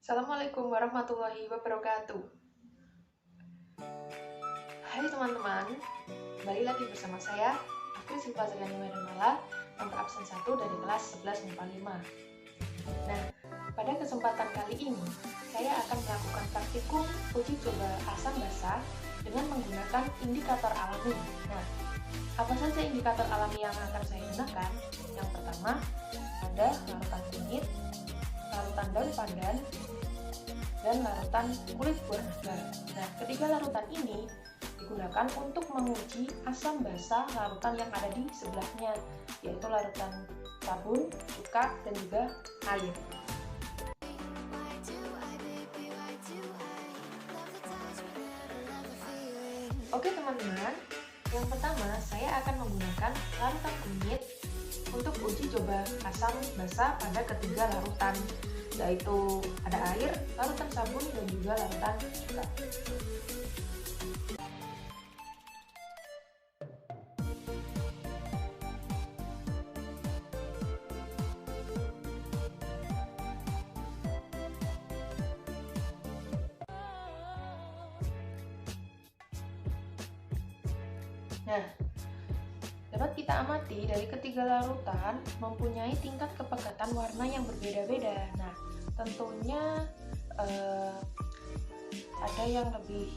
Assalamualaikum warahmatullahi wabarakatuh. Hai teman-teman, kembali lagi bersama saya, Afri Silva Zariani Medanala, nomor absen 1 dari kelas 11 MIPA 5. Nah, pada kesempatan kali ini, saya akan melakukan praktikum uji coba asam basa dengan menggunakan indikator alami. Nah, apa saja indikator alami yang akan saya gunakan? Yang pertama, ada larutan kunyit, larutan daun pandan, dan larutan kulit buah naga. Nah, ketiga larutan ini digunakan untuk menguji asam basa larutan yang ada di sebelahnya, yaitu larutan sabun, cuka, dan juga air. Oke teman-teman, yang pertama saya akan menggunakan larutan kunyit untuk uji coba asam basa pada ketiga larutan, yaitu ada air, larutan sabun, dan juga larutan cuka. Nah, dapat kita amati dari ketiga larutan mempunyai tingkat kepekatan warna yang berbeda-beda. Nah, tentunya ada yang lebih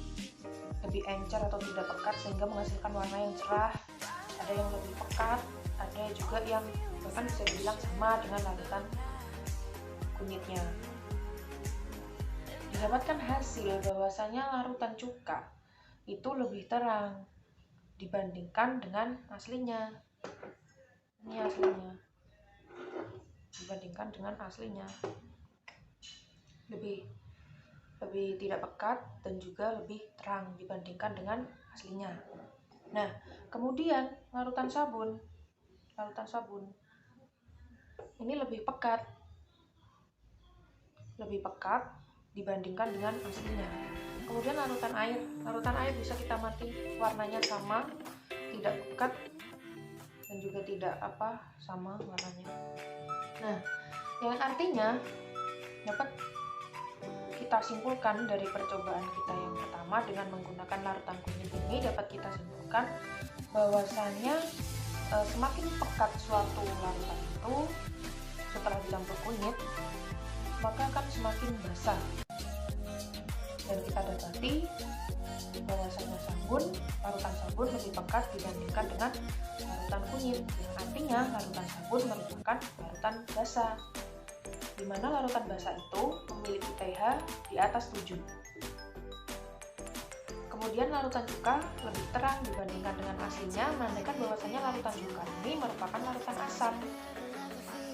encer atau tidak pekat sehingga menghasilkan warna yang cerah, ada yang lebih pekat, ada juga yang bahkan bisa dibilang sama dengan larutan kunyitnya. Didapatkan hasil bahwasanya larutan cuka itu lebih terang dibandingkan dengan aslinya. Ini aslinya. Dibandingkan dengan aslinya. Lebih tidak pekat dan juga lebih terang dibandingkan dengan aslinya. Nah, kemudian larutan sabun. Ini lebih pekat dibandingkan dengan aslinya. Kemudian larutan air bisa kita amati warnanya sama, tidak pekat dan juga tidak sama warnanya. Nah, yang artinya dapat kita simpulkan dari percobaan kita yang pertama dengan menggunakan larutan kunyit ini, dapat kita simpulkan bahwasanya semakin pekat suatu larutan itu setelah dicampur kunyit, maka akan semakin basah. Dan kita dapati bahwasanya larutan sabun lebih pekat dibandingkan dengan larutan kunyit, yang artinya larutan sabun merupakan larutan basa, di mana larutan basa itu memiliki pH di atas 7. Kemudian larutan cuka lebih terang dibandingkan dengan aslinya, menandakan bahwasanya larutan cuka ini merupakan larutan asam,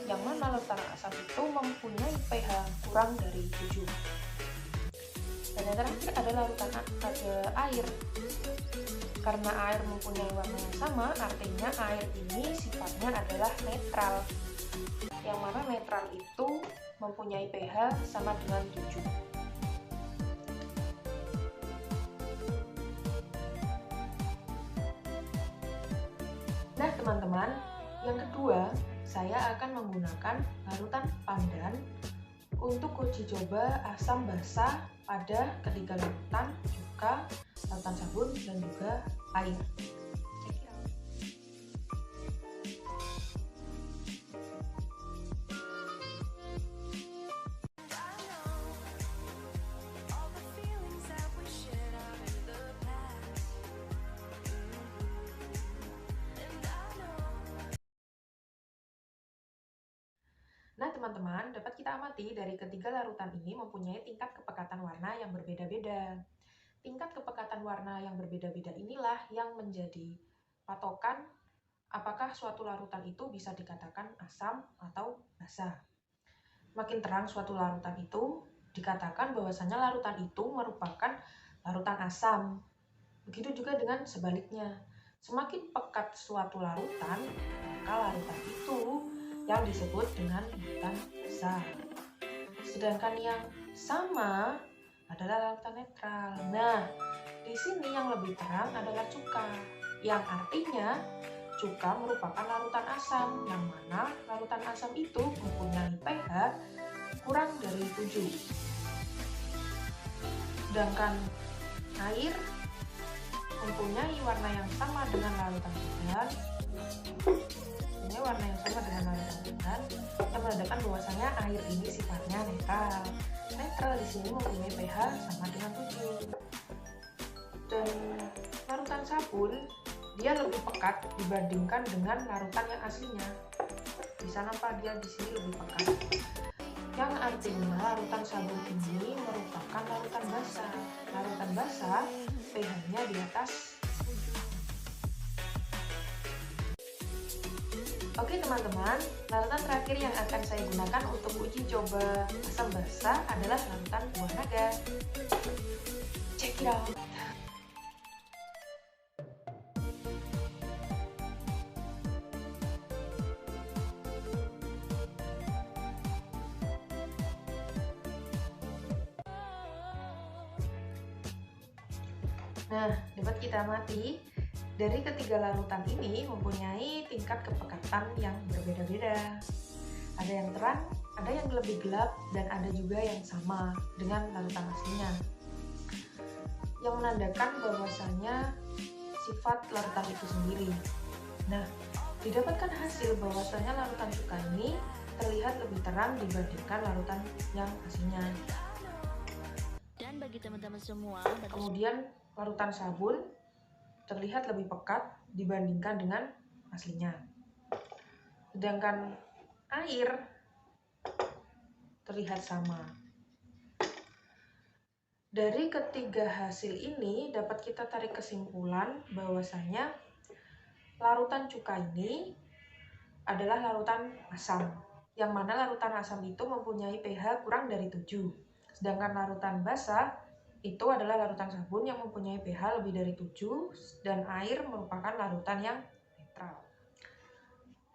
yang mana larutan asam itu mempunyai pH kurang dari 7. Dan yang terakhir ada air. Karena air mempunyai warna yang sama, artinya air ini sifatnya adalah netral, yang mana netral itu mempunyai pH sama dengan 7. Nah teman-teman, yang kedua saya akan menggunakan larutan pandan untuk uji coba asam basa pada ketiga larutan, cuka, larutan sabun, dan juga air. Nah teman-teman, dapat kita amati dari ketiga larutan ini mempunyai tingkat kepekatan warna yang berbeda-beda. Tingkat kepekatan warna yang berbeda-beda inilah yang menjadi patokan apakah suatu larutan itu bisa dikatakan asam atau basa. Makin terang suatu larutan itu, dikatakan bahwasanya larutan itu merupakan larutan asam. Begitu juga dengan sebaliknya. Semakin pekat suatu larutan, maka larutan itu yang disebut dengan larutan basa. Sedangkan yang sama adalah larutan netral. Nah, di sini yang lebih terang adalah cuka, yang artinya cuka merupakan larutan asam, yang mana larutan asam itu mempunyai pH kurang dari 7. Sedangkan air mempunyai warna yang sama dengan larutan sedan, yang menandakan bahwasanya air ini sifatnya netral. Netral di sini mempunyai pH sama dengan 7. Dan larutan sabun dia lebih pekat dibandingkan dengan larutan yang aslinya. Bisa nampak dia di sini lebih pekat. Yang artinya larutan sabun ini merupakan larutan basah. Larutan basah pH-nya di atas. Oke teman-teman, larutan terakhir yang akan saya gunakan untuk uji coba asam basah adalah larutan buah naga. Check it out! Nah, dapat kita amati dari ketiga larutan ini mempunyai tingkat kepekatan yang berbeda-beda. Ada yang terang, ada yang lebih gelap, dan ada juga yang sama dengan larutan aslinya. Yang menandakan bahwasanya sifat larutan itu sendiri. Nah, didapatkan hasil bahwasanya larutan cuka ini terlihat lebih terang dibandingkan larutan yang aslinya. Dan bagi teman-teman semua, kemudian larutan sabun terlihat lebih pekat dibandingkan dengan aslinya. Sedangkan air terlihat sama. Dari ketiga hasil ini dapat kita tarik kesimpulan bahwasanya larutan cuka ini adalah larutan asam, yang mana larutan asam itu mempunyai pH kurang dari 7. Sedangkan larutan basah itu adalah larutan sabun yang mempunyai pH lebih dari 7, dan air merupakan larutan yang netral.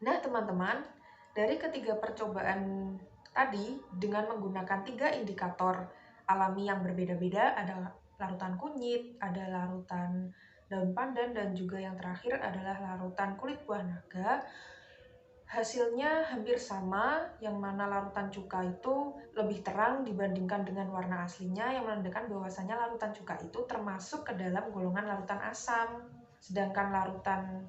Nah teman-teman, dari ketiga percobaan tadi dengan menggunakan 3 indikator alami yang berbeda-beda, ada larutan kunyit, ada larutan daun pandan, dan juga yang terakhir adalah larutan kulit buah naga. Hasilnya hampir sama, yang mana larutan cuka itu lebih terang dibandingkan dengan warna aslinya, yang menandakan bahwasanya larutan cuka itu termasuk ke dalam golongan larutan asam. Sedangkan larutan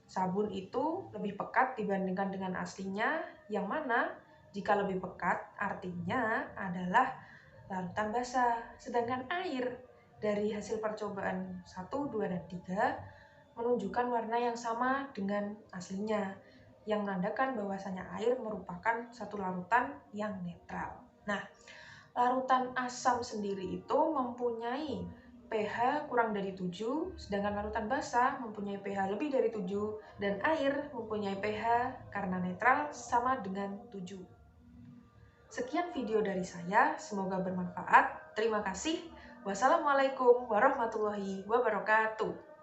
sabun itu lebih pekat dibandingkan dengan aslinya, yang mana jika lebih pekat artinya adalah larutan basah. Sedangkan air dari hasil percobaan 1, 2, dan 3 menunjukkan warna yang sama dengan aslinya, yang menandakan bahwasanya air merupakan satu larutan yang netral. Nah, larutan asam sendiri itu mempunyai pH kurang dari 7, sedangkan larutan basah mempunyai pH lebih dari 7, dan air mempunyai pH karena netral sama dengan 7. Sekian video dari saya, semoga bermanfaat. Terima kasih. Wassalamualaikum warahmatullahi wabarakatuh.